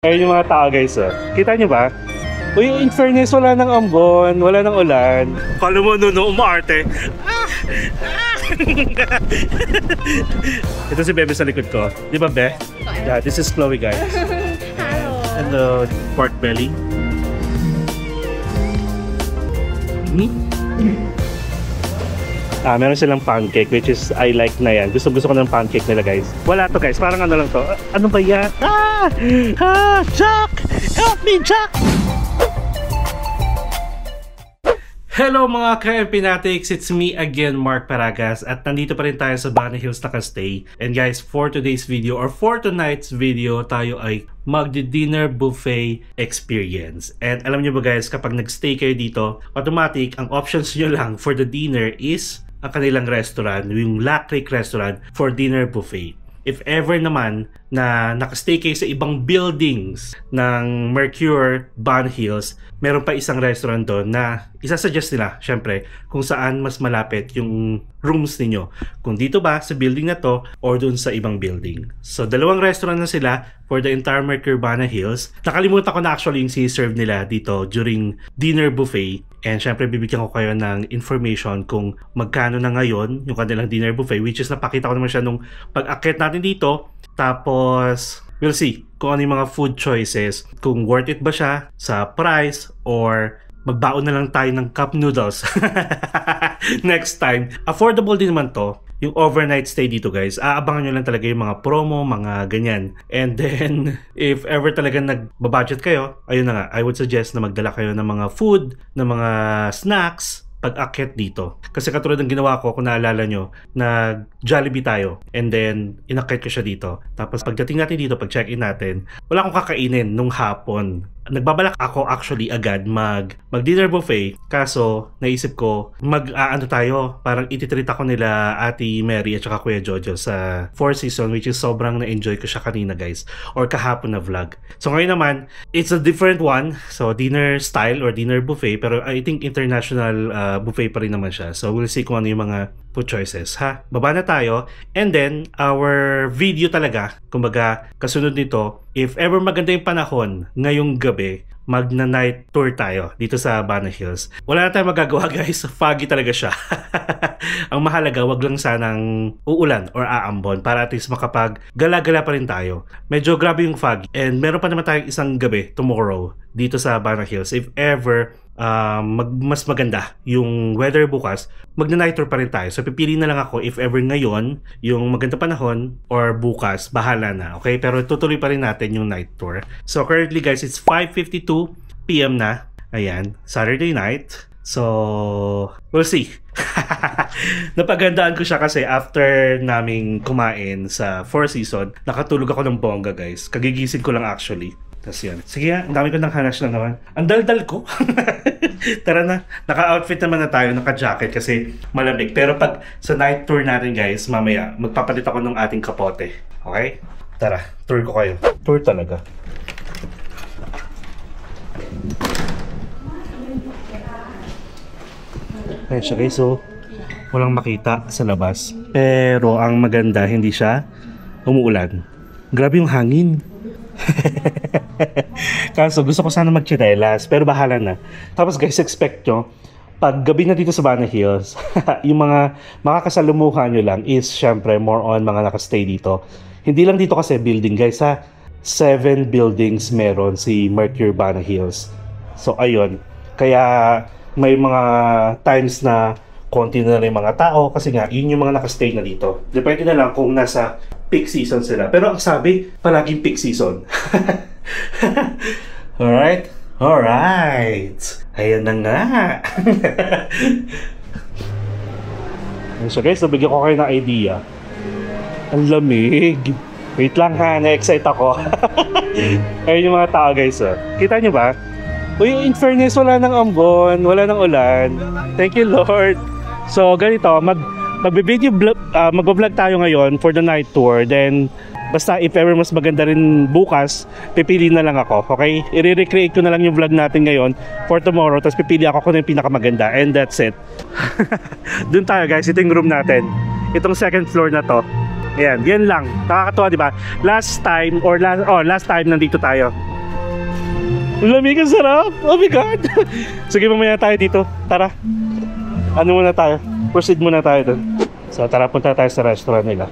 Ayun yung mga tao guys, oh. Kita nyo ba? Uy, in fairness, wala nang ambon, wala nang ulan. Kala mo, no, umaarte. Ito si Bebe sa likod ko. Di ba, Be? Yeah, this is Chloe, guys. Hello. Hello, pork belly. Meron silang pancake, which is I like na yan. Gusto ko ng pancake nila, guys. Wala to, guys. Parang ano lang to. Ano ba yan? Jack! Help me, Jack! Hello mga ka-MP Fanatics! It's me again, Mark Paragas. At nandito pa rin tayo sa Bunny Hills nakastay. And guys, for today's video or for tonight's video, tayo ay magdi-dinner buffet experience. And alam nyo ba guys, kapag nag-stay kayo dito, automatic, ang options nyo lang for the dinner is ang kanilang restaurant, yung La Creek Restaurant for dinner buffet. If ever naman na nakastay kayo sa ibang buildings ng Mercure Bunny Hills, meron pa isang restaurant doon na isasuggest nila, syempre, kung saan mas malapit yung rooms ninyo. Kung dito ba sa building na to or doon sa ibang building. So, dalawang restaurant na sila for the entire Mercure Bunny Hills. Nakalimutan ko na actually yung si-serve nila dito during dinner buffet. And syempre, bibigyan ko kayo ng information kung magkano na ngayon yung kanilang dinner buffet, which is napakita ko naman siya nung pag-akit natin dito. Tapos, we'll see kung ano yung mga food choices, kung worth it ba siya sa price or magbaon na lang tayo ng cup noodles next time. Affordable din naman to, yung overnight stay dito guys. Aabangan nyo lang talaga yung mga promo, mga ganyan. And then, if ever talaga nagbabudget kayo, ayun na nga, I would suggest na magdala kayo ng mga food, ng mga snacks, pag-akit dito. Kasi katulad ng ginawa ko, kung naalala nyo, nag-Jollibee tayo and then inakit ko siya dito. Tapos pagdating natin dito, pag-check-in natin, wala akong kakainin nung hapon. Nagbabalak ako actually agad mag-dinner buffet, kaso naisip ko mag-aano tayo, parang ititreat ako nila Ate Mary at saka Kuya Jojo sa Four Seasons, which is sobrang na-enjoy ko siya kanina guys, or kahapon na vlog. So ngayon naman, it's a different one, so dinner style or dinner buffet, pero I think international buffet pa rin naman siya. So we'll see kung ano yung mga food choices, ha? Baba na tayo, and then our video talaga, kumbaga kasunod nito, if ever maganda yung panahon ngayong gabi, magna-night tour tayo dito sa Bunny Hills. Wala na tayong magagawa guys, foggy talaga siya. Ang mahalaga, wag lang sanang uulan or aambon para at least makapag-gala-gala pa rin tayo. Medyo grabe yung foggy, and meron pa naman tayong isang gabi tomorrow dito sa Bunny Hills. If ever mas maganda yung weather bukas, magna-night tour pa rin tayo. So pipili na lang ako if ever ngayon yung maganda panahon or bukas, bahala na, okay? Pero tutuloy pa rin natin yung night tour. So currently guys, it's 5:52 PM na. Ayan, Saturday night. So we'll see. Napagandaan ko siya kasi after naming kumain sa Four Seasons, nakatulog ako ng bongga guys. Kagigising ko lang actually. Tapos yan. Sige nga, ang dami ko ng hanas lang naman. Ang daldal ko. Tara na. Naka-outfit naman na tayo, naka-jacket kasi malamig. Pero pag sa night tour natin guys, mamaya, magpapalit ako ng ating kapote. Okay? Tara, tour ko kayo. Tour talaga. Ayan siya guys, so walang makita sa labas. Pero ang maganda, hindi siya umuulan. Grabe yung hangin. Kaso gusto ko sana magchinelas, pero bahala na. Tapos guys, expect nyo, pag gabi na dito sa Bunny Hills, yung mga makakasalumuha nyo lang is syempre more on mga nakastay dito. Hindi lang dito kasi building guys ha, 7 buildings meron si Mercure Bunny Hills. So ayun, kaya may mga times na konti na rin mga tao kasi nga yun yung mga nakastay na dito. Depende na lang kung nasa peak season sila. Pero ang sabi, palaging peak season. Alright? Alright! Ayan na nga! So guys, nabigyan ko kayo ng idea. Ang lamig! Wait lang ha, na-excite ako. Ayun yung mga tao guys. Oh. Kita nyo ba? Uy, in fairness, wala nang ambon, wala nang ulan. Thank you Lord! So ganito, mag-vlog tayo ngayon for the night tour. Then basta if ever mas maganda rin bukas, pipili na lang ako, okay? I-recreate ko na lang yung vlog natin ngayon for tomorrow, tapos pipili ako kung yung pinakamaganda, and that's it. Doon tayo guys, ito yung room natin. Itong second floor na to. Ayan, yan lang. Nakakatuwa, di ba? Last time nandito tayo. Lamig, ang sarap! Oh my God! Sige, mamaya tayo dito. Tara. Ano muna tayo? Proceed muna tayo dun. So, tara, punta tayo sa restaurant nila.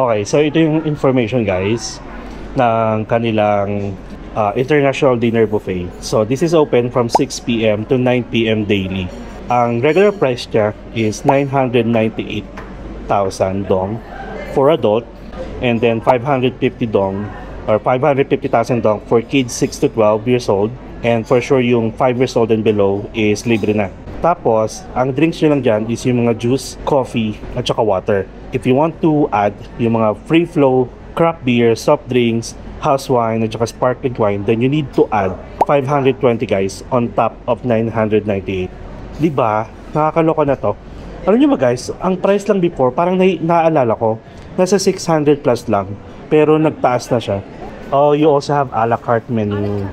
Okay, so ito yung information, guys, ng kanilang international dinner buffet. So, this is open from 6 p.m. to 9 p.m. daily. Ang regular price niya is 998,000 dong for adult, and then 550 dong or 550,000 dong for kids 6 to 12 years old, and for sure yung 5 years old and below is libre na. Tapos, ang drinks nyo lang dyan is yung mga juice, coffee, at saka water. If you want to add yung mga free flow, craft beer, soft drinks, house wine, at saka sparkling wine, then you need to add 520 guys on top of 998. Diba? Nakakaloka na to. Alam nyo ba guys, ang price lang before, parang naaalala ko, nasa 600 plus lang. Pero nagtaas na siya. Oh, you also have a la carte menu.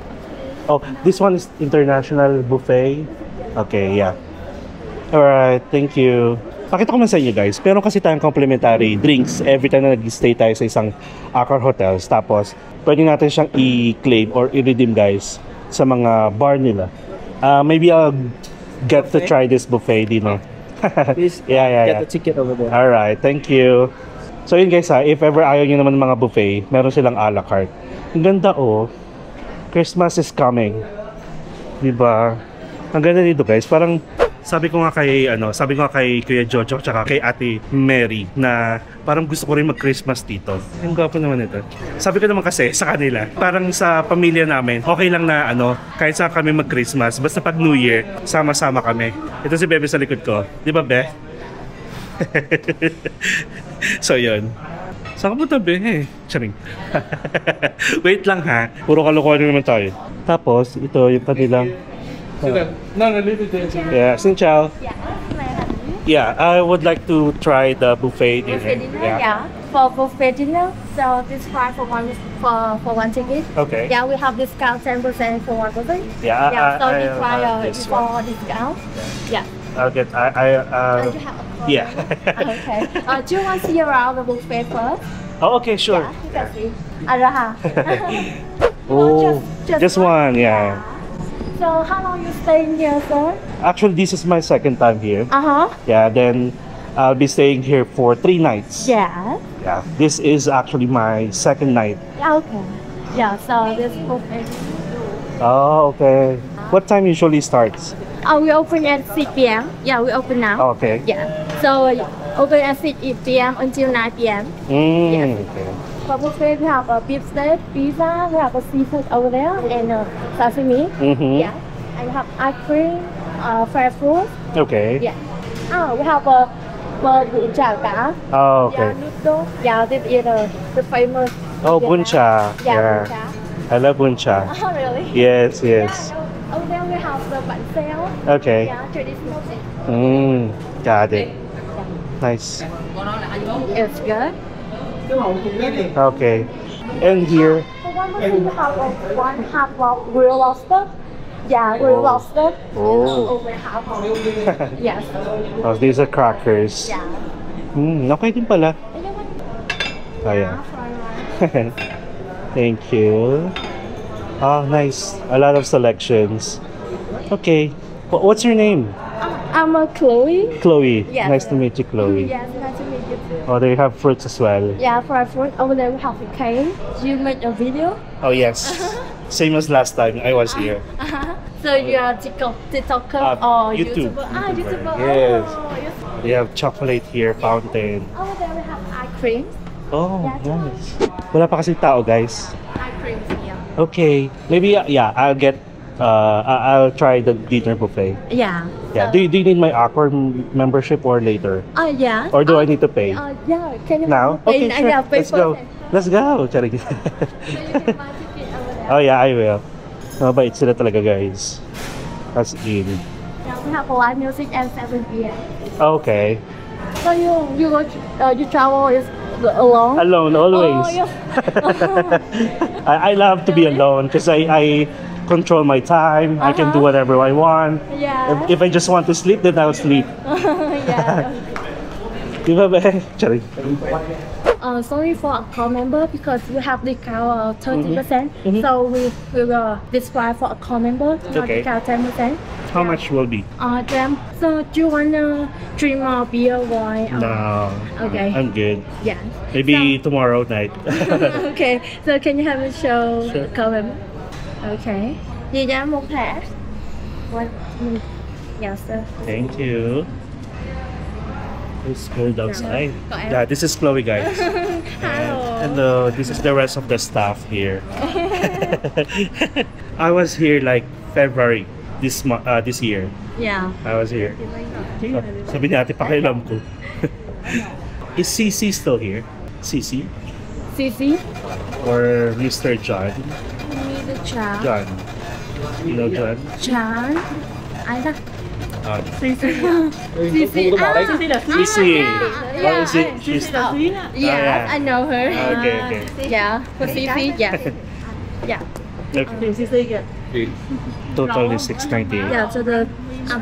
Oh, this one is international buffet. Okay, yeah. Alright, thank you. Pakita ko man sa inyo guys, pero kasi tayong complimentary drinks every time na nag-stay tayo sa isang Accor hotels. Tapos, pwede natin siyang i-claim or i-redeem guys sa mga bar nila. Maybe I'll get to try this buffet, Dino. Please Yeah. get the ticket over there. Alright, thank you. So yun guys if ever ayaw nyo naman mga buffet, meron silang a la carte. Ang ganda oh. Christmas is coming. Diba? Ang ganda dito guys, parang sabi ko nga kay Kuya Jojo tsaka kay Ate Mary na parang gusto ko rin mag-Christmas dito. Ang gwapo naman ito. Sabi ko naman kasi sa kanila, parang sa pamilya namin, okay lang na kahit saan kami mag-Christmas, basta pag New Year, sama-sama kami. Ito si Bebe sa likod ko. Di ba, Be? So, yun. Saan ka punta, Be? Charing. Wait lang ha. Puro kalokohan naman tayo. Tapos, ito yung kanilang yeah, xin chào. Yeah, I would like to try the buffet dinner. Buffet dinner, yeah. For buffet dinner, so this price for one ticket. Okay. Yeah, we have discount 10% for one buffet. Yeah, Yeah, so you try this for discount. Yeah. I'll get. You have a code. Yeah. Okay. Do you want to see around the buffet first? Oh, okay, sure. Yeah, you can see. Araha. Oh, just one, yeah. So how long you staying here, sir? Actually, this is my second time here. Yeah, then I'll be staying here for 3 nights. Yeah. Yeah, this is actually my second night. Yeah, okay. Yeah, so this buffet. Oh, okay. What time usually starts? We open at 6 p.m. Yeah, we open now. Okay. Yeah. So open at 6 p.m. until 9 p.m. Mm, okay. For buffet, we have a beef steak, pizza, we have a seafood over there, and sashimi. Mm-hmm. Yeah. And we have ice cream, fresh fruit. Okay. Yeah. We have a bún chả cá. Oh, okay. Yeah, noodle. Yeah, this is the famous. Oh, Vietnam. bún chả. Yeah, bún chả. I love bún chả. Oh, really? Yes, yes. Yeah, over there we have the bánh xèo. Okay. Yeah, traditional dish. Got it. Nice. It's good. Okay. And here, For one more thing, we have one half of grilled lobster. Yeah, grilled lobster. Oh. Over half of yes. oh, these are crackers. Yeah. Okay din pala. And you want Oh, yeah. fried rice? Thank you. Oh, nice. A lot of selections. Okay. What's your name? I'm Chloe. Chloe. Yes. Nice to meet you, Chloe. Yes, nice to meet you too. Oh, they have fruits as well. Yeah, fried fruit. Over there we have a cake. You made a video. Oh, yes. Same as last time I was here. So you are TikToker or YouTube. YouTuber? YouTuber. Yes. Oh, yes. They have chocolate here, fountain. Over there we have ice cream. Oh, Yeah, nice. Wala pa kasi tao, guys. Ice cream here. Okay. Maybe, yeah, I'll try the dinner buffet. Yeah. Yeah. So, Do you need my Accor membership or later? yeah. Or do I need to pay? Yeah. Can you Now? pay? Okay, sure. Yeah, pay Let's go. first. Let's go. Charing. So you can buy ticket over there. Oh yeah, I will. Mabait sila talaga, guys. As in. Yeah, we have live music at 7 p.m. Okay. So you travel is alone? Alone, always. Oh, yeah. I love to be alone because I control my time. I can do whatever I want. Yeah. If I just want to sleep, then I'll sleep. Yeah. Di ba ba? Sorry. Sorry for account member because we have discount 30%. So we will display for account member, not Okay. discount 10%. How much will be? Then, so do you wanna drink more beer, wine? Or- No. Okay. I'm good. Yeah. Maybe tomorrow night. Okay. So can you have a show Sure. account member? Okay. Gì giá một thẻ? One. Yes, sir. Thank you. It's cold outside. Got it. Yeah, this is Chloe, guys. Hello. Hello, this is the rest of the staff here. I was here like February this year. Yeah. I was here. Sabi ni ate, pakialam ko. Is CC still here? CC? CC. Or Mr. John? Need a chat. John. You know John? Chan. Ai đó? CC. CC. What is it? She's Yeah, yeah. I know her. Okay. Yeah, for CC. Yeah. Yeah. Okay. Total is 698. Yeah, so the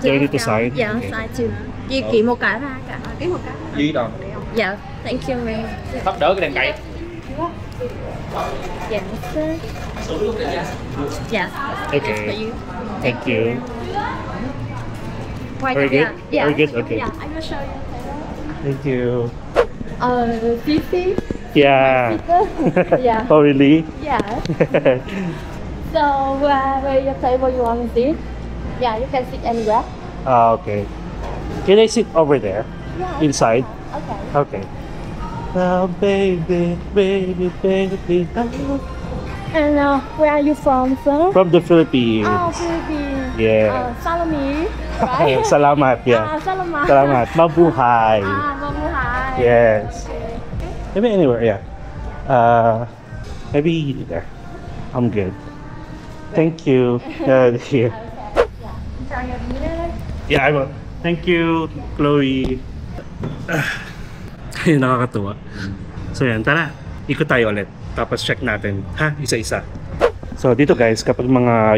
Do I need to sign? Yeah, Okay. sign too. Ký một cái ra cả. Ký một cái. Duy đâu? Yeah, thank you, man. Bắt đỡ cái đèn cậy. Yes, sir. Yeah. Okay. For you. Thank you. Quay Very cái- good? Yeah. Very good? Okay. Yeah, I will show you. Thank you. CC. Yeah. Yeah. Oh, really? Yeah. So where your table you want to sit? Yeah, you can sit anywhere. Okay. Can I sit over there? Yeah. Inside? Okay. Okay. Now, baby. And where are you from, sir? From the Philippines. Oh, Philippines. Yeah. Salami. Right? Salamat, yeah. Salamat. Salamat. Mabuhay. Mabuhay. Yes. Maybe anywhere, yeah. Maybe there. I'm good. Thank you. Here. Yeah, I will. Thank you, Chloe. Ayun, nakakatuwa. So yan, tara. Ikot tayo ulit. Tapos check natin. Ha? Isa-isa. So dito guys, kapag mga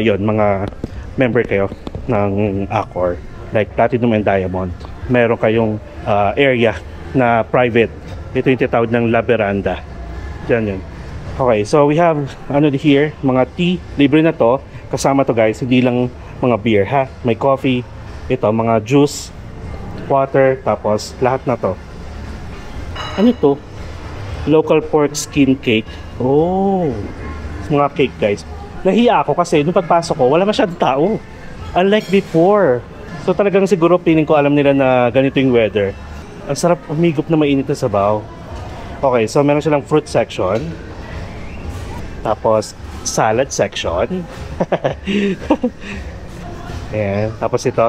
member kayo ng Accor, like Platinum and Diamond, meron kayong area na private. Ito yung tinatawag ng La Veranda. Diyan yun. Okay, so we have here, mga tea. Libre na to. Kasama to guys, hindi lang mga beer ha. May coffee, ito mga juice, water, tapos lahat na to. Ano to? Local pork skin cake. Oh, mga cake guys. Nahiya ako kasi nung pagpasok ko, wala masyadong tao. Unlike before. So talagang siguro piling ko alam nila na ganito yung weather. Ang sarap umigop na mainit na sabaw. Okay, so meron silang fruit section. Tapos salad section. Ayan. Tapos ito,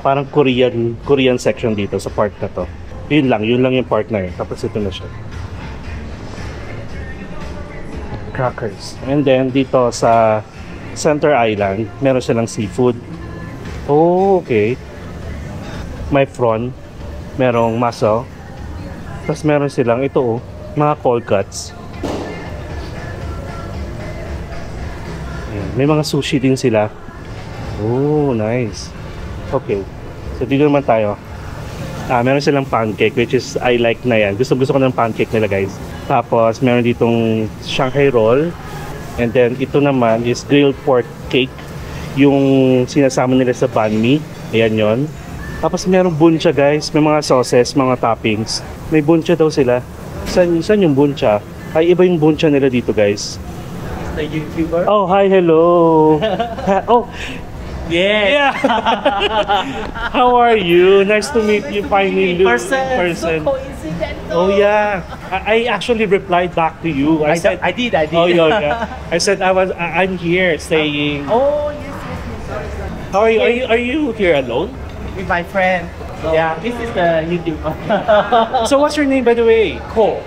parang Korean section dito sa part na to. Yun lang yung part na yun. Tapos ito na siya. Crackers. And then dito sa Center Island, meron silang seafood. Oh, okay. May prawn, merong mussel. Tapos meron silang ito mga cold cuts. Ayan. May mga sushi din sila. Oh, nice. Okay. So dito naman tayo. Meron silang pancake, which is I like na yan. Gusto ko ng pancake nila guys. Tapos meron ditong Shanghai roll. And then ito naman is grilled pork cake. Yung sinasama nila sa banh mi. Ayan yon. Tapos merong buncha guys. May mga sauces, mga toppings. May buncha daw sila. Saan yung buncha? Ay, iba yung buncha nila dito guys. The YouTuber? Oh, hi, hello. Oh, Yeah. how are you? Nice to meet you finally. Person. So coincidental. Oh yeah, I actually replied back to you. I said, I did. oh yeah. I said I'm here staying. Oh, yes. How are you? Are you here alone? With my friend. So, Yeah. This is the YouTuber. So what's your name by the way? Cole.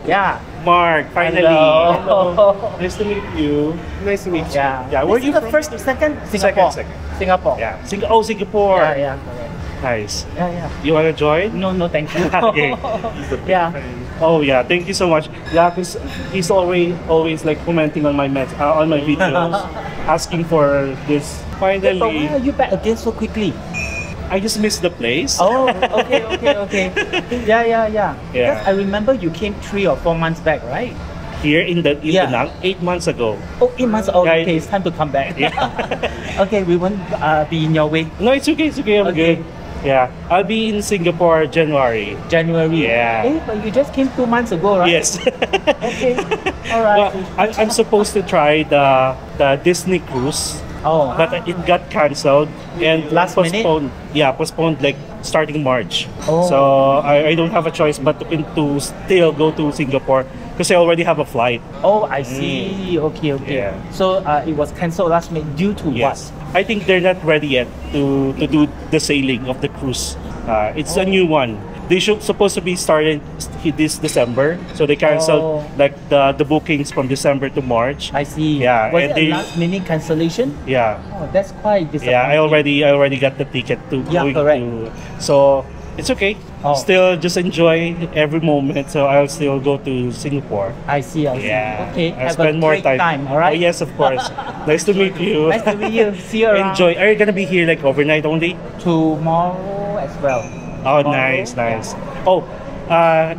Yeah. Mark. Finally. Hello. Nice to meet you. Nice to meet you. Yeah. Yeah. Where are This you is the from? first, second? Singapore. Second. Singapore. Yeah. Singapore. Yeah. Correct. Nice. Yeah. You wanna join? No, thank you. Okay. Yeah. Oh yeah, thank you so much. Yeah, cause he's always like commenting on my videos, asking for this. So why Finally, are you back again so quickly? I just miss the place. Oh, okay. Yeah. Yeah. Because I remember you came 3 or 4 months back, right? Here in Yeah. Penang, 8 months ago. Oh, 8 months. Oh, Yeah. okay, it's time to come back. Yeah. Okay, we won't be in your way. No, it's okay. I'm Okay. good. Yeah, I'll be in Singapore January. January. Yeah. But you just came 2 months ago, right? Yes. Okay. All right. Well, I'm supposed to try the Disney cruise, Oh. but it got cancelled and Last minute? postponed. Yeah, postponed like starting March. Oh. So I don't have a choice but to still go to Singapore because I already have a flight. Oh, I see. Okay. Yeah. So it was cancelled last minute due to Yes, what? I think they're not ready yet to do the sailing of the cruise. It's a new one. They should supposed to be started this December, so they canceled like the bookings from December to March. I see. Yeah, Was and it they- a last minute cancellation? Yeah, Oh, that's quite disappointing. yeah. I already got the ticket to Yeah, going correct. to. So it's okay. Oh. Still just enjoy every moment. So I'll still go to Singapore. I see. Yeah. Okay. I'll Have spend a more great time. All right. Oh, yes, of course. Nice to meet you. Nice to meet you. See you around. Enjoy. Are you gonna be here like overnight only? Tomorrow as well. Oh, Tomorrow. nice. Oh,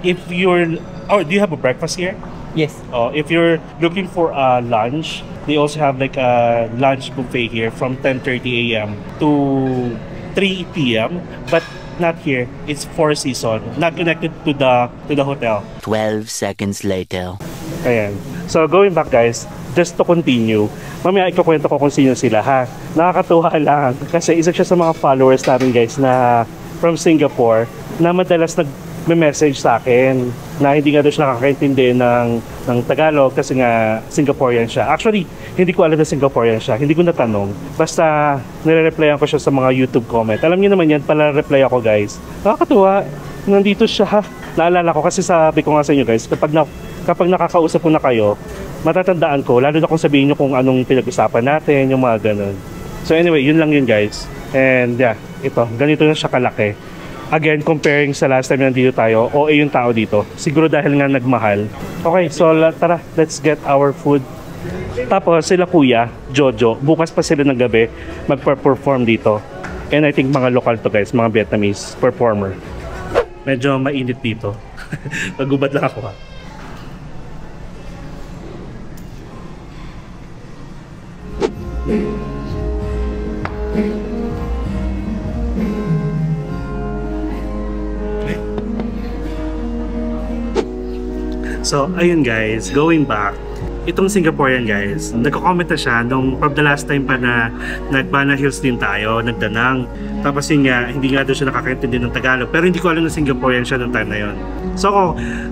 if you're, do you have a breakfast here? Yes. Oh, if you're looking for a lunch, they also have like a lunch buffet here from 10:30 a.m. to 3 p.m. But not here. It's Four Seasons, not connected to the hotel. 12 seconds later. Ayan. So going back guys, just to continue, mamaya ikukwento ko kung sino sila ha. Nakakatuwa lang kasi isa siya sa mga followers namin guys na from Singapore na madalas nag-message sa akin na hindi nga daw siya nakakaintindi ng Tagalog kasi nga Singaporean siya. Actually, hindi ko alam na Singaporean siya. Hindi ko natanong. Basta nire-replyan ko siya sa mga YouTube comment. Alam niyo naman yan, pala reply ako guys. Nakakatuwa. Nandito siya. Naalala ko kasi sabi ko nga sa inyo guys, kapag nakakausap ko na kayo, matatandaan ko, lalo na kung sabihin nyo kung anong pinag-usapan natin, yung mga ganun. So anyway, yun lang yun guys. And yeah, ito, ganito na siya kalaki. Again, comparing sa last time nandito tayo, OA yung tao dito. Siguro dahil nga nagmahal. Okay, so tara, let's get our food. Tapos sila kuya, Jojo, bukas pa sila ng gabi magpa-perform dito. And I think mga local to guys, mga Vietnamese performer. Medyo mainit dito. Nagubad lang ako ha. So, ayun guys, going back, itong Singaporean guys, nagko-comment na siya nung from the last time pa na nag-Bana Hills din tayo, nagdanang. Tapos yun nga, hindi nga doon siya nakakaintindi ng Tagalog. Pero hindi ko alam na Singaporean siya nung time na yun. So ako,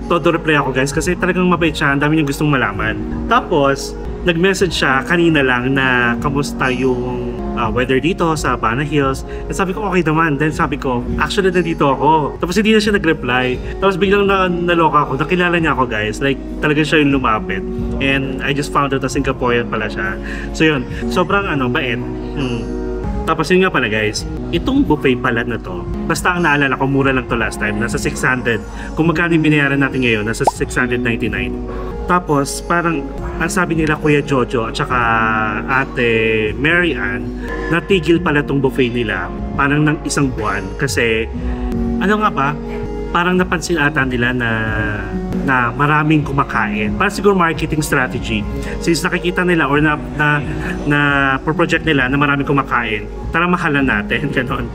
todo reply ako guys kasi talagang mabait siya, ang dami niyang gustong malaman. Tapos, nag-message siya kanina lang na kamusta yung weather dito sa Bana Hills. At sabi ko, okay naman. Then sabi ko, actually nandito ako. Tapos hindi na siya nag-reply. Tapos biglang naloka ako. Nakilala niya ako guys. Like, talaga siya yung lumapit. And I just found out na Singaporean pala siya. So yun, sobrang bait. Tapos yun nga pala guys, itong buffet pala na to, basta ang naalala ko, mura lang to last time, nasa 600. Kung magkano yung binayaran natin ngayon, nasa 699. Tapos parang, ang sabi nila Kuya Jojo at saka Ate Mary Ann, natigil pala tong buffet nila, parang ng isang buwan. Kasi, ano nga ba, parang napansin ata nila na maraming kumakain. Para siguro marketing strategy. Since nakikita nila or na project nila na maraming kumakain, tara mahalan natin, ganon.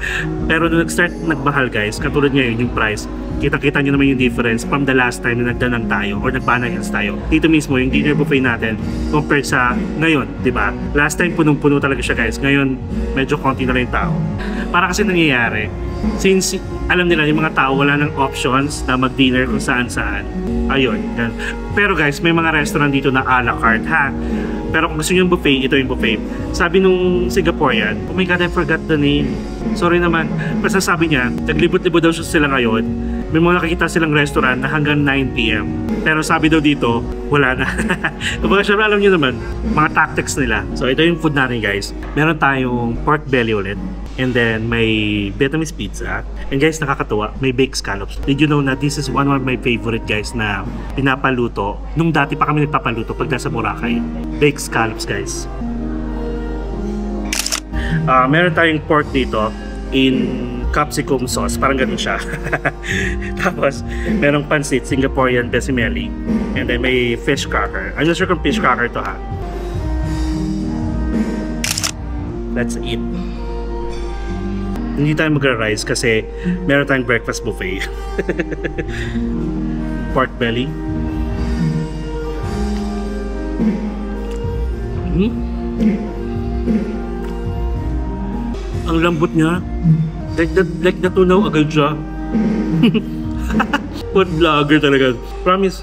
Pero nung nag-start nagmahal guys, katulad ngayon yung price, kita-kita nyo naman yung difference from the last time na nagdanang tayo or nag-Bana Hills tayo. Dito mismo yung dinner buffet natin compared sa ngayon, di ba? Last time punong-puno talaga siya guys. Ngayon, medyo konti na lang yung tao. Para kasi nangyayari, since alam nila yung mga tao wala ng options na mag-dinner kung saan-saan. Ayun. Yan. Pero guys, may mga restaurant dito na a la carte ha. Pero kung gusto nyo yung buffet, ito yung buffet. Sabi nung Singaporean, oh my god, I forgot the name. Sorry naman. Basta sabi niya, naglibot-libot daw sila ngayon. May mga nakikita silang restaurant na hanggang 9 p.m. Pero sabi daw dito, wala na. Kapag syempre alam nyo naman, mga tactics nila. So ito yung food natin guys. Meron tayong pork belly ulit. And then may Vietnamese pizza. And guys, nakakatuwa, may baked scallops. Did you know na this is one of my favorite guys na pinapaluto. Nung dati pa kami nagpapaluto pag nasa Boracay. Baked scallops guys. Meron tayong pork dito. in capsicum sauce. Parang ganun siya. Tapos, merong pansit, Singaporean bechamel. And then may fish cracker. I'm not sure kung fish cracker to ha. Let's eat. Hindi tayo magra-rice kasi meron tayong breakfast buffet. Pork belly. Ang lambot niya. Like natunaw agad siya. Food vlogger talaga. Promise.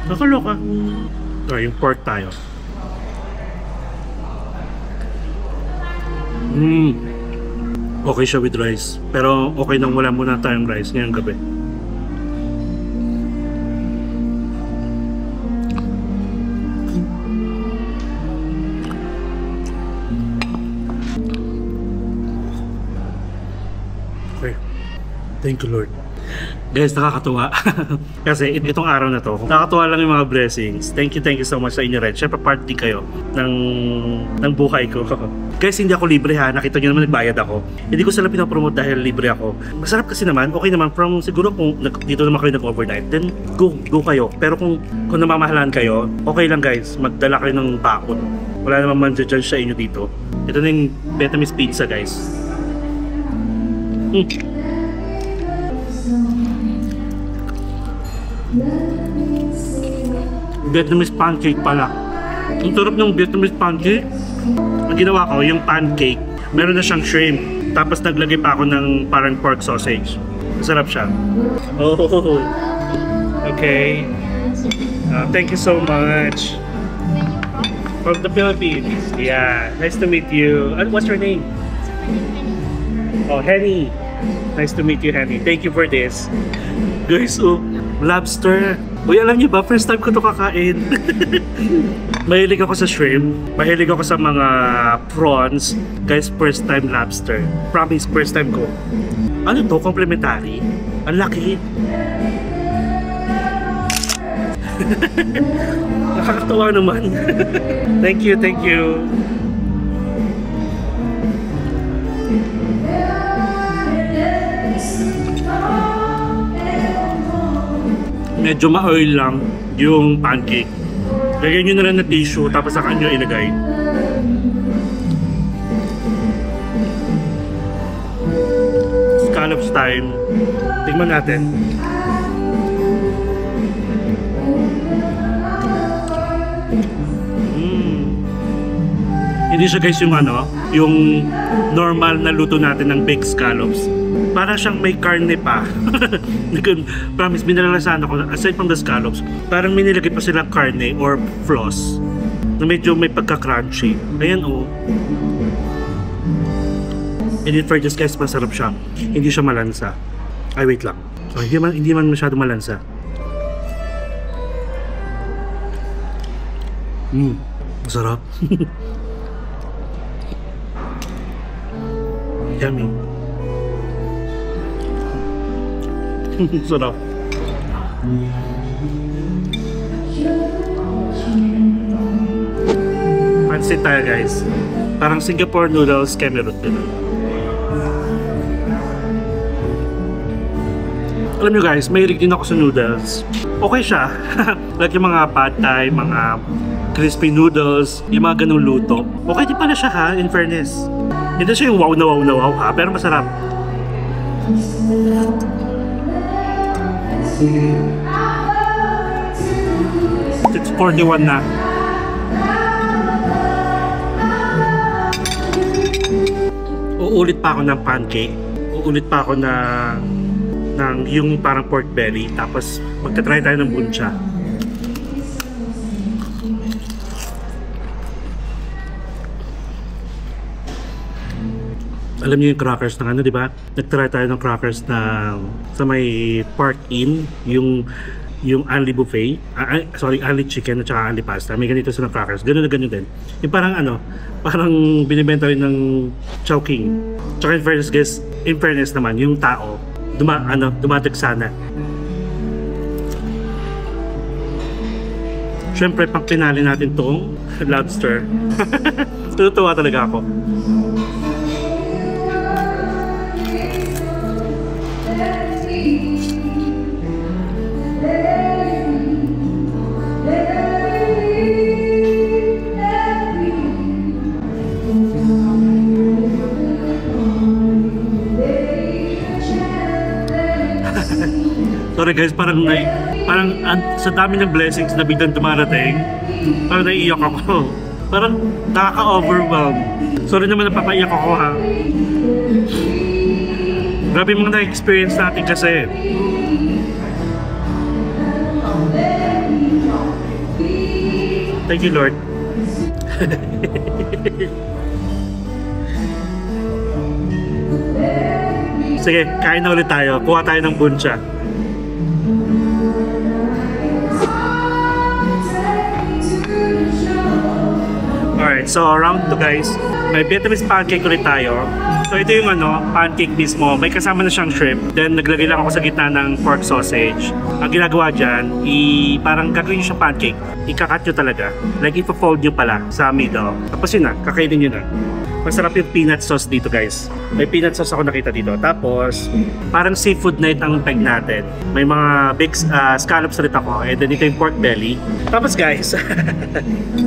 Nakaloka. So, yung pork tayo. Okay siya with rice. Pero okay nang wala muna tayong rice ngayong gabi. Okay. Thank you, Lord. Guys, nakakatuwa. Kasi itong araw na to, nakakatuwa lang yung mga blessings. Thank you so much sa inyo rin. Siyempre, part din kayo ng buhay ko. Guys, hindi ako libre ha. Nakita nyo naman nagbayad ako. Hindi ko sila pinapromote dahil libre ako. Masarap kasi naman, okay naman. From siguro kung dito naman kayo nag-overnight, then go kayo. Pero kung namamahalan kayo, okay lang guys. Magdala kayo ng bakod. Wala naman man-judge sa inyo dito. Ito na yung Vietnamese pizza guys. Vietnamese pancake pala. Ang sarap ng Vietnamese pancake. Ang ginawa ko, yung pancake, meron na siyang shrimp. Tapos naglagay pa ako ng parang pork sausage. Masarap siya. Oh, okay. Thank you so much. From the Philippines. Yeah, nice to meet you. What's your name? Oh, Henny. Nice to meet you, Henny. Thank you for this. Guys, lobster. Uy, alam niyo ba, first time ko to kakain. Mahilig ako sa shrimp. Mahilig ako sa mga prawns. Guys, first time lobster. Promise, first time ko. Ano to? Complimentary? Ang laki. Nakakatawa naman. Thank you. Medyo ma-oil lang yung pancake. Lagyan nyo na lang na tissue tapos saka nyo ilagay. Scallops time. Tingnan natin. Hindi siya guys yung yung normal na luto natin ng baked scallops. Para siyang may karne pa. Promise, binalalasan ako, aside from the scallops, parang minilagay pa silang karne or floss na medyo may pagka-crunchy. Ayan And in fairness guys, masarap siya. Hindi siya malansa. Ay, wait lang. So, hindi man masyado malansa. Masarap. Yummy. Sarap. Pansit tayo guys. Parang Singapore noodles, Cameroon. Alam nyo guys, mahilig din ako sa noodles. Okay siya. Like yung mga pad thai, mga crispy noodles, yung mga ganung luto. Okay din pala siya ha, in fairness. Hindi siya yung wow na wow ha, pero masarap. It's 41 na. Uulit pa ako ng pancake. Uulit pa ako ng yung parang pork belly. Tapos magta-try tayo ng buncha. Alam niyo yung crackers ng di ba? Nag-try tayo ng crackers na sa may Park Inn, yung Anli buffet. Anli chicken at saka Anli pasta. May ganito silang crackers. Ganun na ganun din. Yung parang parang binibenta rin ng Chowking. Tsaka in fairness naman, yung tao, dumadag sana. Siyempre, pang pinali natin tong lobster. Tutuwa talaga ako. Sorry guys, parang sa dami ng blessings na biglang dumarating, parang naiiyak ako. Parang nakaka-overwhelm. Sorry naman napapaiyak ako ha. Grabe mga na-experience natin kasi. Thank you, Lord. Sige, kain na ulit tayo. Kuha tayo ng buncha. Alright, so round 2 guys. May Vietnamese pancake ulit tayo. So ito yung pancake mismo. May kasama na siyang shrimp. Then naglagay lang ako sa gitna ng pork sausage. Ang ginagawa dyan, parang gagawin nyo siyang pancake. Ikakat nyo talaga. Like ipa-fold nyo pala sa middle. Tapos yun na, kakainin nyo na. Masarap yung peanut sauce dito guys. May peanut sauce ako nakita dito. Tapos, parang seafood night ang peg natin. May mga big scallops rin ako. And then ito yung pork belly. Tapos guys,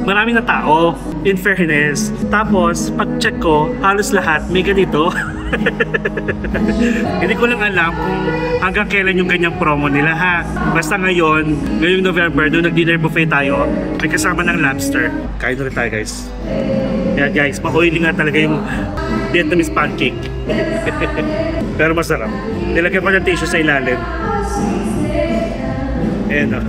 marami na tao. In fairness. Tapos, pag-check ko, halos lahat may ganito. Hindi ko lang alam kung hanggang kailan yung ganyang promo nila ha. Basta ngayong November, doon nag-dinner buffet tayo. May kasama ng lobster. Kain na rin tayo guys. Yan guys, ma-oily nga talaga yung Vietnamese pancake. Pero masarap. Nilagyan ko ng tissue sa ilalim. Ayan o.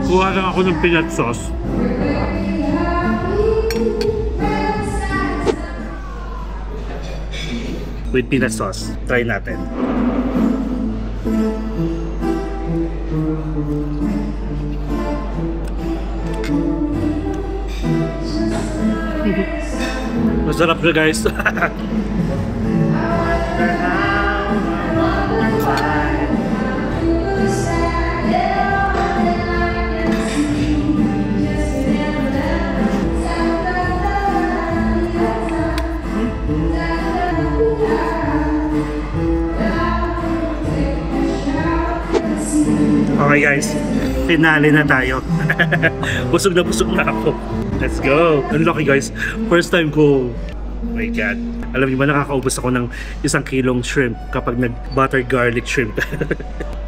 Kuha lang ako ng peanut sauce. With peanut sauce. Try natin. Masarap na guys. Okay guys, finale na tayo. busog na ako. Let's go. Ang lucky guys, first time ko. Oh my god. Alam niyo ba, nakakaubos ako ng 1 kilong shrimp kapag nag-butter garlic shrimp.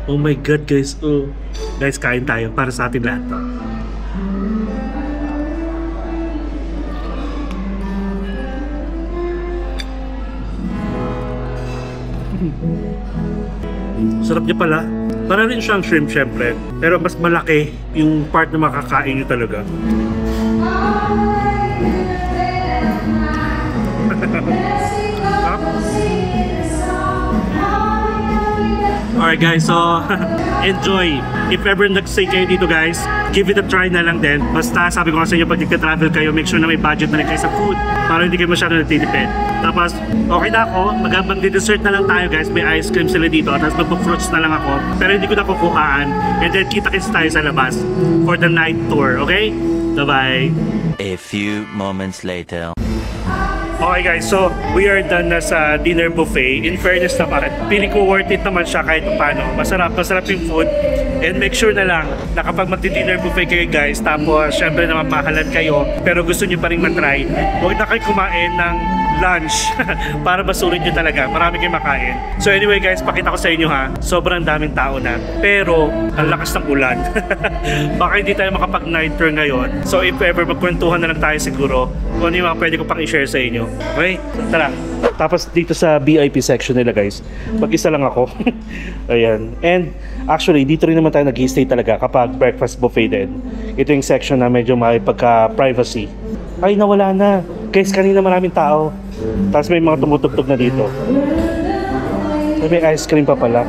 Oh my god guys. Oh. Guys, kain tayo para sa atin lahat. Sarap niya pala. Para rin siyang shrimp syempre, pero mas malaki yung part na makakain nyo talaga. Alright guys, so enjoy. If ever nag-stay kayo dito guys, give it a try na lang din. Basta sabi ko sa inyo, pag nagka-travel kayo, make sure na may budget na rin kayo sa food para hindi kayo masyado nagtitipid. Tapos, okay na ako, mag-dessert na lang tayo guys. May ice cream sila dito, tapos magpo-fruits na lang ako. Pero hindi ko na kukuhaan. And then kita-kits tayo sa labas for the night tour, okay? Bye-bye! A few moments later. Okay guys, so we are done na sa dinner buffet. In fairness naman, feeling ko worth it naman siya kahit paano. Masarap yung food. And make sure na lang na kapag magdi-dinner buffet kayo guys, tapos syempre naman mahalan kayo, pero gusto nyo pa rin matry, huwag na kayo kumain ng lunch para masulit nyo talaga. Marami kayong makain. So anyway guys, pakita ko sa inyo ha, sobrang daming tao na, pero ang lakas ng ulan. Baka hindi tayo makapag night tour ngayon. So if ever, magkwentuhan na lang tayo siguro kung ano yung mga pwede ko pang i-share sa inyo. Okay? Tara. Tapos dito sa VIP section nila guys, mag-isa lang ako. Ayan. And actually, dito rin naman tayo nag-stay talaga kapag breakfast buffet din. Ito yung section na medyo may pagka-privacy. Ay, nawala na. Guys, kanina maraming tao. Tapos may mga tumutugtog na dito. May ice cream pa pala.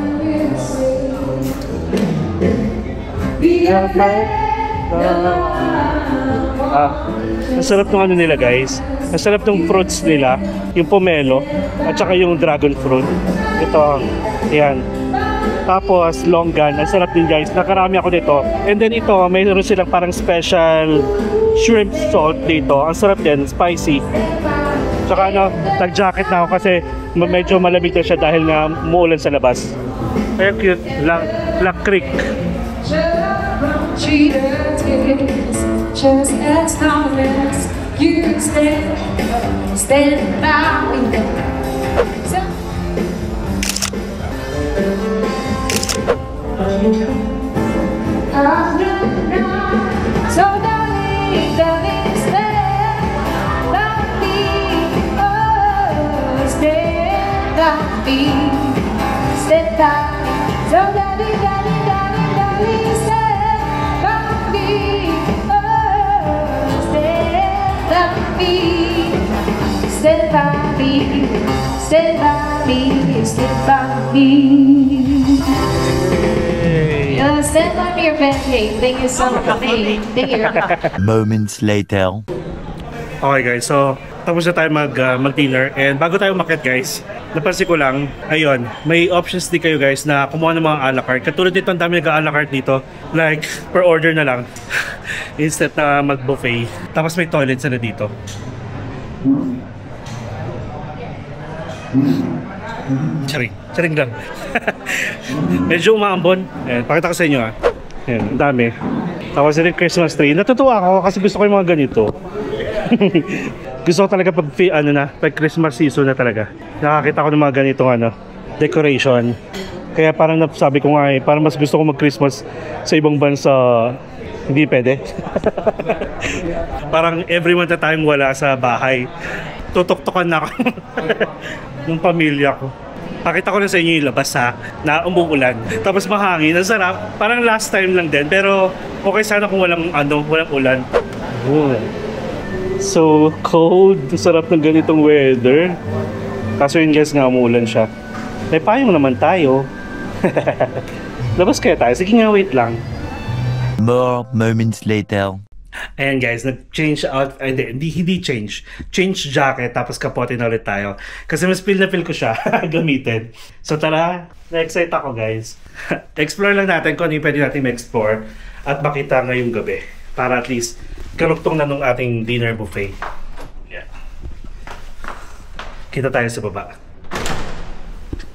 Ang sarap ng ano nila guys. Ang sarap ng fruits nila. Yung pomelo at saka yung dragon fruit. Ito, yan. Tapos longgan, ang sarap din guys. Nakarami ako dito. And then ito, mayroon silang parang special shrimp salt dito. Ang sarap din, spicy. Tsaka ano, nag-jacket na ako kasi medyo malamig na siya dahil nga muulan sa labas. Kaya cute, Black Creek. Just as long as you stand by me. So darling, darling, stand by me. Oh, stand by me. Stand by me. So darling, darling, darling, darling, stand by me. Oh, stand by me. Stand by me. Stand by me. Stand by me. Stand by me, your pancake. Thank you so much. Thank you. Moments later. Okay guys, so tapos na tayo mag-dinner. And bago tayo umakyat guys, napansin ko lang, ayun, may options din kayo guys na kumuha ng mga a la carte. Katulad dito, ang dami nag-a la carte dito. Like, per order na lang. Instead na mag-buffet. Tapos may toilets na dito. Charing lang. Medyo umaambon. Ayan, pakita ko sa inyo ha. Ayan, ang dami. Tapos rin Christmas tree. Natutuwa ako kasi gusto ko yung mga ganito. Gusto ko talaga pag Christmas season na talaga. Nakakita ko ng mga ganitong decoration. Kaya parang sabi ko nga parang mas gusto ko mag-Christmas sa ibang bansa. Hindi pwede. Parang every month na tayong wala sa bahay. Tutok-tokan na ako ng pamilya ko. Pakita ko na sa inyo yung labas na umuulan. Tapos mahangin, ang sarap. Parang last time lang din, pero okay sana kung walang ulan. Oh. So cold, sarap ng ganitong weather. Kaso yun guys nga, umuulan siya. May payong naman tayo. Labas kaya tayo? Sige nga, wait lang. More moments later. Ayan guys, nag-change out, hindi change jacket, tapos kapote na ulit tayo. Kasi mas feel na feel ko siya gamitin. So tara, na-excite ako guys. Explore lang natin kung ano yung pwede natin ma-explore at makita ngayong gabi. Para at least, kaluktong na nung ating dinner buffet. Yeah. Kita tayo sa baba.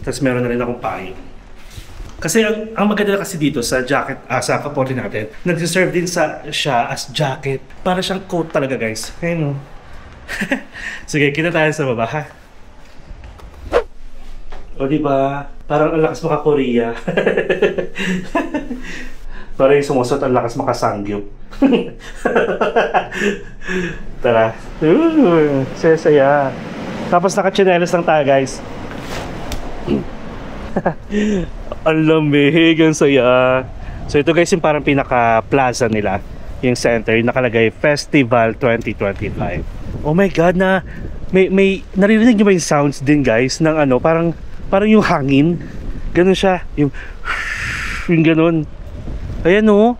Tapos meron na rin akong payong. Kasi ang maganda kasi dito sa jacket, sa kapote natin, nag-serve din siya as jacket. Para siyang coat talaga guys. Ayun o. Sige, kita tayo sa baba ha. O diba? Parang ang lakas maka-Korea. Parang yung sumusot, ang lakas makasangyup. Tara. Saya-saya. Tapos naka-chinelas lang tayo guys. Ang lamig, ang saya. So ito guys yung parang pinaka-plaza nila. Yung center, yung nakalagay Festival 2025. Oh my god, may naririnig nyo ba yung sounds din guys ng parang yung hangin. Ganun siya. Yung ganun. Ayan o.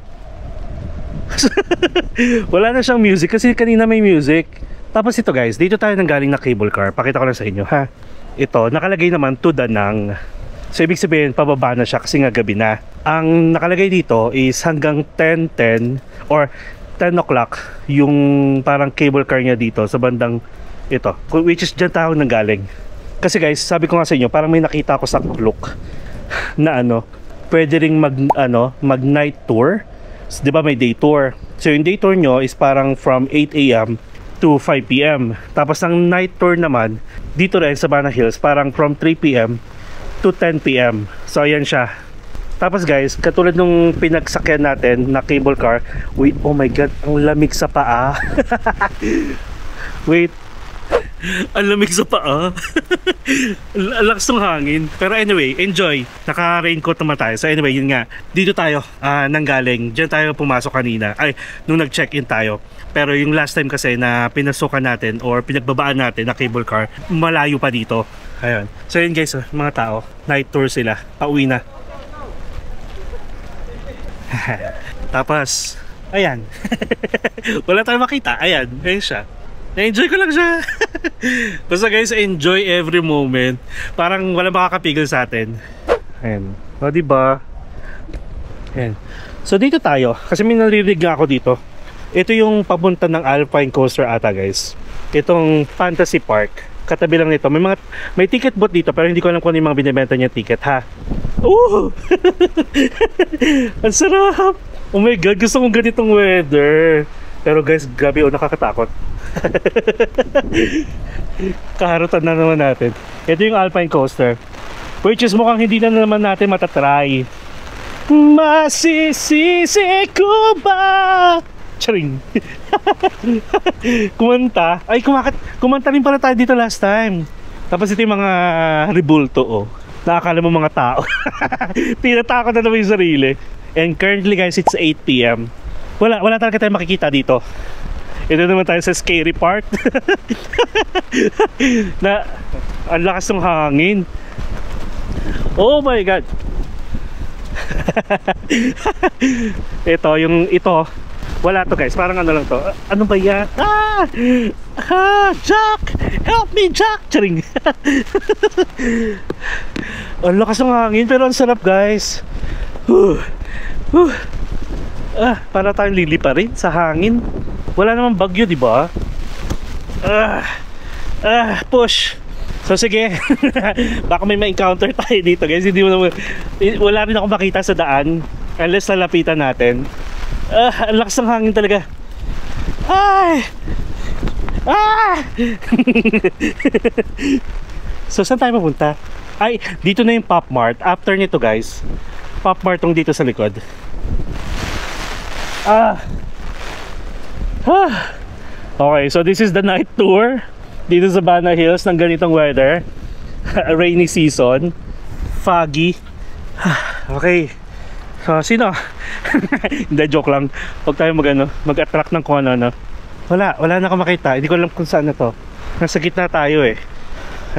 Wala na siyang music kasi kanina may music. Tapos ito guys, dito tayo nanggaling na cable car. Pakita ko lang sa inyo ha. Ito, nakalagay naman to Danang. So ibig sabihin, pababa na siya kasi nga gabi na. Ang nakalagay dito is hanggang 10:10 or 10 o'clock yung parang cable car niya dito sa bandang ito. Which is dyan tayo nanggaling. Kasi guys, sabi ko nga sa inyo, parang may nakita ako sa Klook na pwede ring mag night tour. So, di ba may day tour? So yung day tour nyo is parang from 8 AM to 5 PM. Tapos ang night tour naman, dito rin sa Banana Hills, parang from 3 PM to 10 PM. So ayan siya. Tapos guys, katulad nung pinagsakyan natin na cable car, wait, oh my god, ang lamig sa paa. Wait, ang lamig sa paa. Lakas ng hangin. Pero anyway, enjoy. Naka-raincoat naman tayo. So anyway, yun nga, dito tayo nanggaling. Diyan tayo pumasok kanina. Ay, nung nag-check-in tayo. Pero yung last time kasi na pinasukan natin or pinagbabaan natin na cable car, malayo pa dito. Ayun. So yun guys, mga tao, night tour sila. Pauwi na. Tapos Ayan. Wala tayong makita. Ayan. Ayan siya. Na-enjoy ko lang siya. Basta guys, enjoy every moment. Parang wala makakapigil sa atin. Ayan. O, diba? Ayan. So, dito tayo. Kasi may narinig nga ako dito. Ito yung papunta ng Alpine Coaster ata, guys. Itong Fantasy Park. Katabi lang nito. May ticket booth dito, pero hindi ko alam kung ano yung mga binibenta niya ticket, ha? Ooh! Ang sarap! Oh my God, gusto kong ganitong weather. Pero guys, grabe, nakakatakot. Kaharutan na naman natin. Ito yung Alpine Coaster, which is mukhang hindi na naman natin matatry. Masisisi ko ba? Charing. Kumanta rin pala tayo dito last time. Tapos ito yung mga rebulto, oh. Nakakala mo mga tao. Tinatakot na naman yung sarili. And currently guys, it's 8 PM. Wala talaga tayong makikita dito. Ito naman tayo sa scary part. Na ang lakas ng hangin. Oh my God. Ito wala to guys, parang ano lang to. Ano ba yan? Jack! Help me, Jack! Charing. Ang lakas ng hangin pero ang sarap guys. Para tayong lilipa rin sa hangin. Wala namang bagyo, di ba? Push. So sige. Baka may ma-encounter tayo dito guys. Wala rin ako makita sa daan unless lalapitan natin. Ang lakas ng hangin talaga. So saan tayo mapunta? Ay, dito na yung Pop Mart. After nito guys, Pop Mart tong dito sa likod. Okay, so this is the night tour dito sa Bana Hills ng ganitong weather. Rainy season, foggy. Okay, so sino? Hindi, joke lang. Huwag tayo mag-attract ng kung ano. Wala na ako makita. Hindi ko alam kung saan na to. Nasa gitna tayo eh.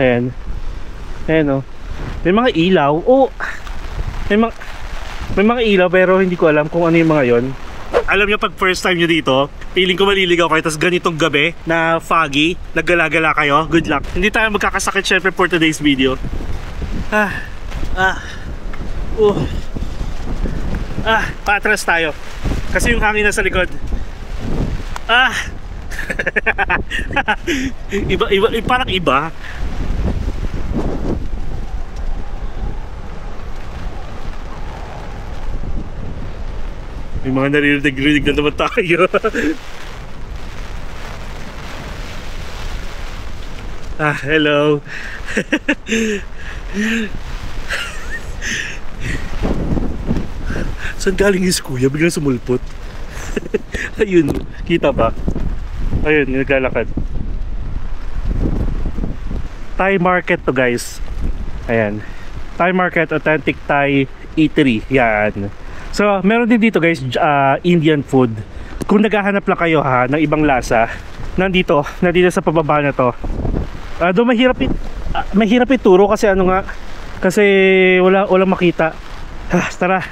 Ayan oh. May mga ilaw. Oh, may mga ilaw pero hindi ko alam kung ano yung mga yon. Alam niyo, pag first time nyo dito, feeling ko maliligaw kayo. Tapos ganitong gabi na foggy, naggala-gala kayo, good luck. Hindi tayo magkakasakit syempre for today's video. Patras tayo kasi yung hangin nasa likod. Parang iba. May mga naririnig na naman tayo. Hello. Saan galing yung kuya? Biglang sumulpot. Ayun, kita ba? Ayun, naglalakad. Thai market to guys. Ayan, Thai market, authentic Thai eatery. Yan. So, meron din dito guys, Indian food. Kung naghahanap lang kayo ng ibang lasa, nandito sa pababa na to. Doon mahirap ituro kasi kasi walang makita. Tara,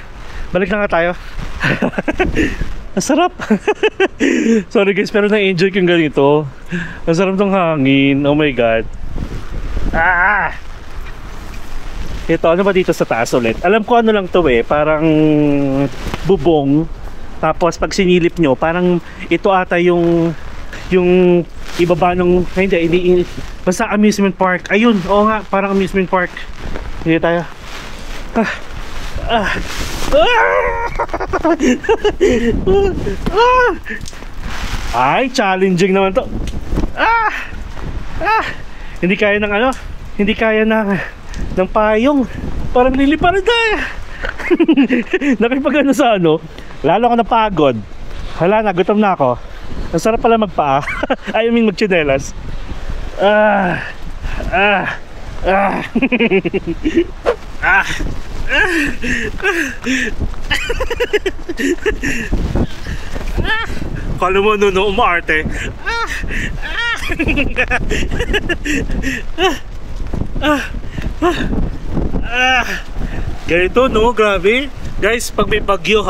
balik na nga tayo. Ang sarap. Sorry guys, pero na-enjoy ko yung ganito. Ang sarap ng hangin. Oh my God. Ito, ano ba dito sa taas ulit? Alam ko ano lang to eh, parang bubong. Tapos pag sinilip nyo, parang ito ata yung ibaba ng, hindi, basta amusement park. Ayun, oo nga, parang amusement park. Hindi tayo. Ay, challenging naman to. Hindi kaya ng hindi kaya ng payong. Parang lilipa rin tayo. Nakipag sa lalo ka napagod. Hala na, gutom na ako. Ang sarap pala magpaa. I mean magtsinelas. Kala mo umaarte. Ganito no, grabe. Guys, pag may bagyo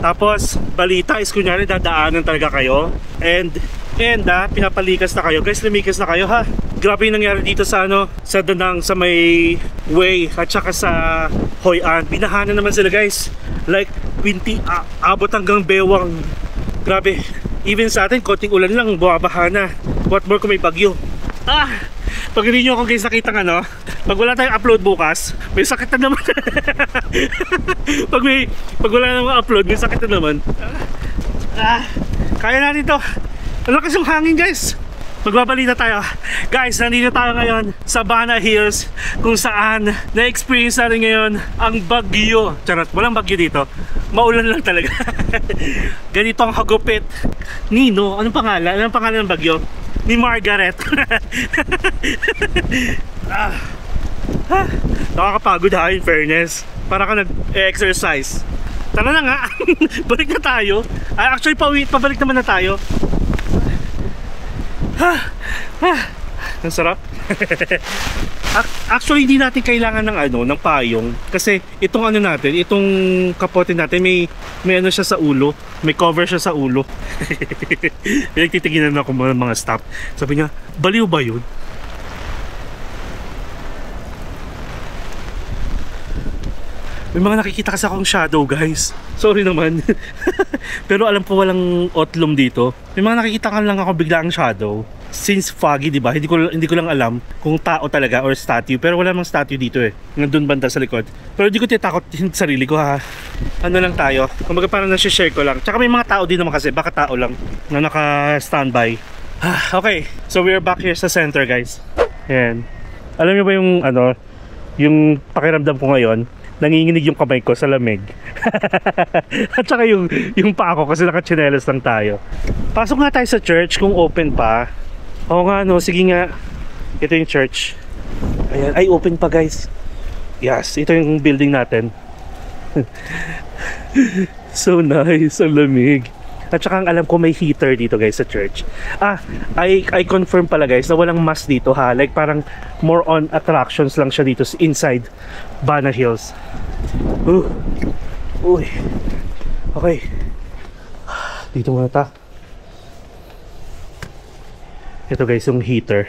Tapos balita is kunyari dadaanan talaga kayo and pinapalikas na kayo. Guys, lumikas na kayo ha. Grabe yung nangyari dito sa sa Danang, sa may way at saka sa Hoi An. Binahanan naman sila guys. Like 20 abot hanggang bewang. Grabe. Even sa atin, konting ulan lang, bumabaha na. What more kung may bagyo. Pag hindi nyo ako guys nakita pag wala tayong upload bukas, may sakit na naman. pag wala namang upload, may sakit na naman. Kaya natin to. Ang lakas yung hangin guys. Magbabalita tayo. Guys, nandito tayo ngayon sa Bana Hills, kung saan na-experience natin ngayon ang bagyo. Charot, walang bagyo dito. Maulan lang talaga. Ganito ang hagupit ni anong pangalan? Anong pangalan ng bagyo? Ni Margaret. Nakakapagod ha, in fairness. Para ka nag-exercise. Tara na nga. Balik na tayo. Actually, pabalik naman na tayo. Ang sarap. Actually, hindi natin kailangan ng payong kasi itong natin, itong kapote natin may siya sa ulo, may cover siya sa ulo. Pinagtitiginan ako mga staff. Sabi niya, baliw ba yun? May mga nakikita kasi akong shadow guys. Sorry naman. Pero alam ko walang otlum dito. May mga nakikita ka lang ako biglaang shadow. Since foggy, di ba? Hindi ko lang alam kung tao talaga or statue. Pero wala mang statue dito eh. Nandun banda sa likod. Pero hindi ko tinatakot yung sarili ko ha. Ano lang tayo. Kumbaga parang nasi-share ko lang. Tsaka may mga tao din naman kasi. Baka tao lang na naka-standby. Okay. So we're back here sa center guys. Ayan. Alam niyo ba yung pakiramdam ko ngayon? Nanginginig yung kamay ko sa lamig. At saka yung paa ko kasi nakachinelas lang tayo. Pasok nga tayo sa church kung open pa. Oo nga sige nga. Ito yung church. Ayan, ay open pa guys. Yes, ito yung building natin. So nice, ang lamig. At saka ang alam ko may heater dito guys sa church. I confirm pala guys na walang mass dito ha. Like parang more on attractions lang siya dito inside Bana Hills. Uy. Okay. Dito muna ta. Ito guys yung heater.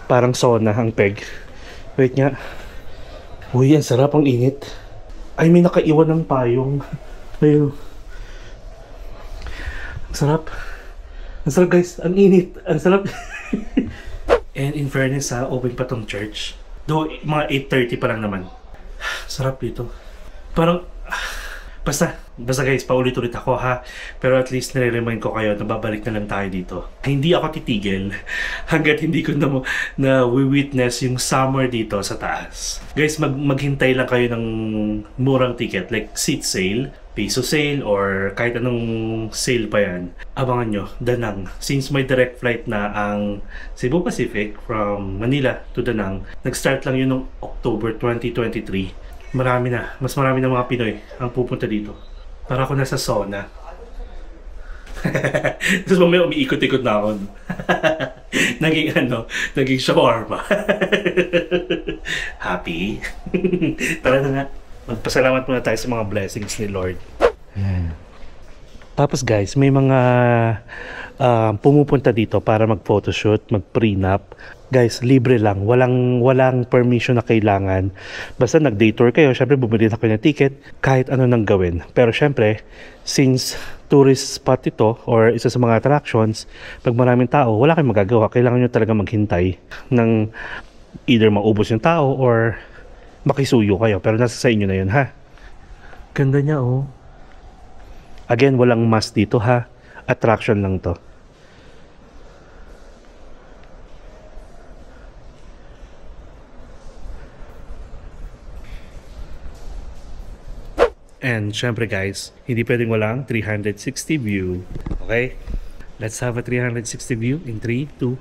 Parang sauna ang peg. Wait nga. Uy, ang sarap, ang init. Ay, may nakaiwan ng payong. Ayun. Ang sarap. Ang sarap guys. Ang init. Ang sarap. And in fairness open pa tong church. Though mga 8:30 pa lang naman. Sarap dito. Parang basta guys, paulit-ulit ako ha. Pero at least nire-remind ko kayo na babalik na lang tayo dito. Hindi ako titigil hanggat hindi ko na witness yung summer dito sa taas. Guys, maghintay lang kayo ng murang ticket like seat sale, piso sale, or kahit anong sale pa yan. Abangan nyo, Danang. Since may direct flight na ang Cebu Pacific from Manila to Danang, nag-start lang yun noong October 2023. Mas marami na mga Pinoy ang pupunta dito. Para ako nasa sauna. Tapos mamaya umiikot-ikot na ako. Naging shawarma. Happy? Tara na nga. Magpasalamat muna tayo sa mga blessings ni Lord. Ayan. Tapos guys, may mga pumupunta dito para mag-photoshoot, mag-prenup. Guys, libre lang. Walang permission na kailangan. Basta nag-day tour kayo, syempre bumili na kayo ng ticket, kahit ano nang gawin. Pero syempre, since tourist spot ito or isa sa mga attractions, pag maraming tao, wala kayong magagawa. Kailangan nyo talaga maghintay ng either maubos yung tao or makisuyo kayo. Pero nasa sa inyo na yun ha. Ganda niya oh. Again, walang mass dito ha. Attraction lang to. And syempre guys, hindi pwedeng walang 360 view. Okay? Let's have a 360 view in 3, 2.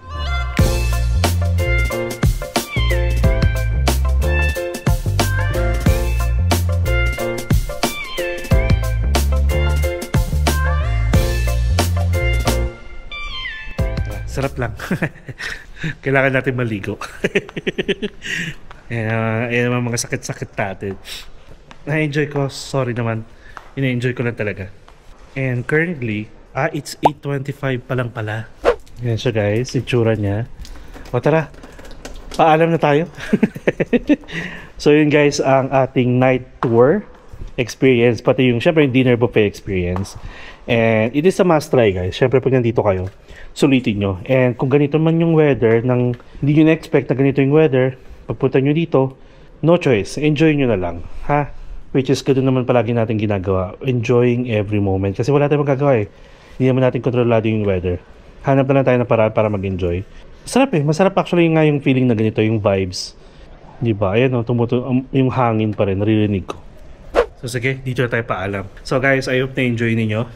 Sarap lang. Kailangan natin maligo. Ayan naman mga sakit-sakit natin. Na-enjoy ko. Sorry naman. Ina-enjoy ko lang talaga. And currently, it's 8:25 pa lang pala. Yan siya guys, itsura niya. O tara, paalam na tayo. So yun guys, ang ating night tour experience, pati yung syempre yung dinner buffet experience. And it is a must try guys. Syempre pag nandito kayo, sulitin nyo. And kung ganito man yung weather, hindi nyo na-expect na ganito yung weather, pagpunta nyo dito, no choice, enjoy nyo na lang, ha? Which is ganoon naman palagi natin ginagawa, enjoying every moment. Kasi wala tayong magagawa eh. Hindi naman natin kontrolado yung weather. Hanap na lang tayo ng paraan para mag-enjoy. Masarap eh, masarap actually nga yung feeling na ganito, yung vibes. Di ba? Ayan o, yung hangin pa rin, naririnig ko. So sige, dito na tayo paalam. So guys, I hope na-enjoy ninyo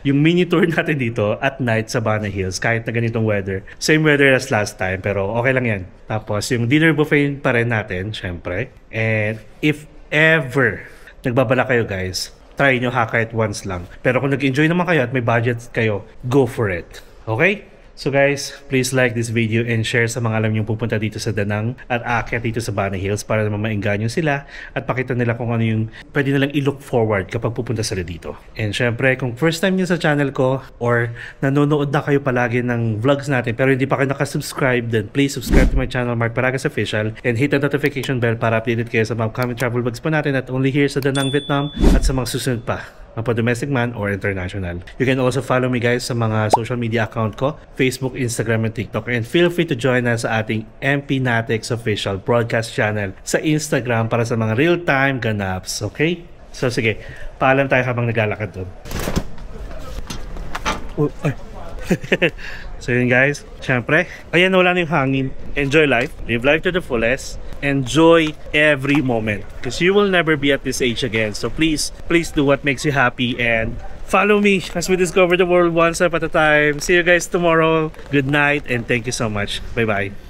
yung mini tour natin dito at night sa Bana Hills kahit na ganitong weather. Same weather as last time pero okay lang yan. Tapos yung dinner buffet pa rin natin, syempre. And if ever nagbabala kayo guys, try nyo kahit once lang. Pero kung nag-enjoy naman kayo at may budget kayo, go for it. Okay? So guys, please like this video and share sa mga alam nyo pupunta dito sa Danang at aakyat dito sa Bana Hills para naman maengganyo sila at pakita nila kung ano yung pwede nilang i-look forward kapag pupunta sila dito. And syempre, kung first time nyo sa channel ko or nanonood na kayo palagi ng vlogs natin pero hindi pa kayo nakasubscribe, then please subscribe to my channel, Mark Paragas Official, and hit the notification bell para updated kayo sa mga upcoming travel vlogs pa natin at only here sa Danang, Vietnam at sa mga susunod pa, mapa-domestic man or international. You can also follow me guys sa mga social media account ko, Facebook, Instagram, and TikTok. And feel free to join us sa ating MP Natex official broadcast channel sa Instagram para sa mga real-time ganaps. Okay? So sige, paalam tayo habang naglalakad doon. So yun guys, syempre, ayan wala na yung hangin. Enjoy life, live life to the fullest, enjoy every moment because you will never be at this age again. So please do what makes you happy and follow me as we discover the world one step at a time. See you guys tomorrow. Good night and thank you so much. Bye bye.